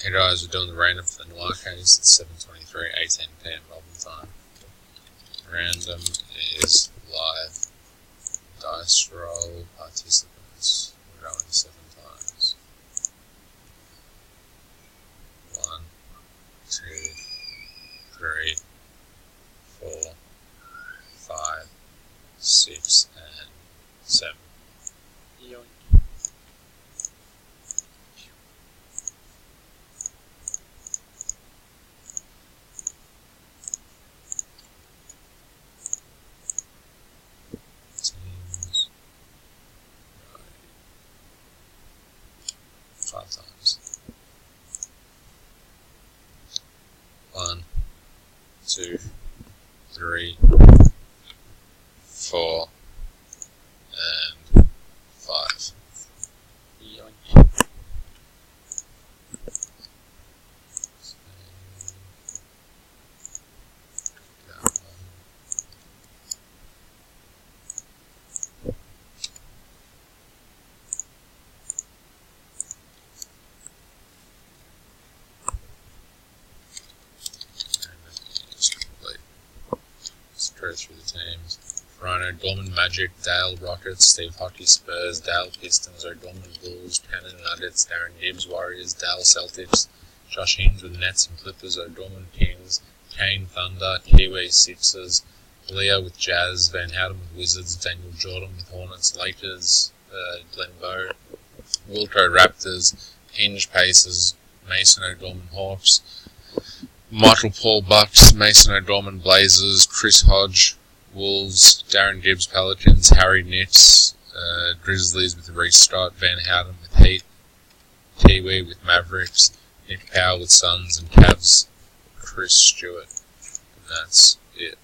Headeyes are doing the roundup for the Noir case at 7:23, 18 PM Melbourne time. Random is live. Dice roll participants. We're going 7 times. 1, 2, 3, 4, 5, 6, and 7. Yoink. Teams. Right. 5 times. 1, 2, 3, 4, and 5. Yoink. Go through the teams. Rhino, Dorman Magic, Dale Rockets, Steve Hockey Spurs, Dale Pistons, O'Dorman Bulls, Cannon Nuggets, Darren Gibbs Warriors, Dale Celtics, Josh Hinge with Nets and Clippers, O'Dorman Kings, Kane Thunder, Kiwi Sixers, Leo with Jazz, Van Houten with Wizards, Daniel Jordan with Hornets, Lakers, Glenn Bowe, Wilco Raptors, Hinge Pacers, Mason O'Dorman Hawks, Michael Paul Bucks, Mason O'Dorman Blazers, Chris Hodge Wolves, Darren Gibbs Pelicans, Harry Knicks, Grizzlies with Reece Stott, Van Houten with Heat, Kiwi with Mavericks, Nick Powell with Suns, and Cavs Chris Stewart. And that's it.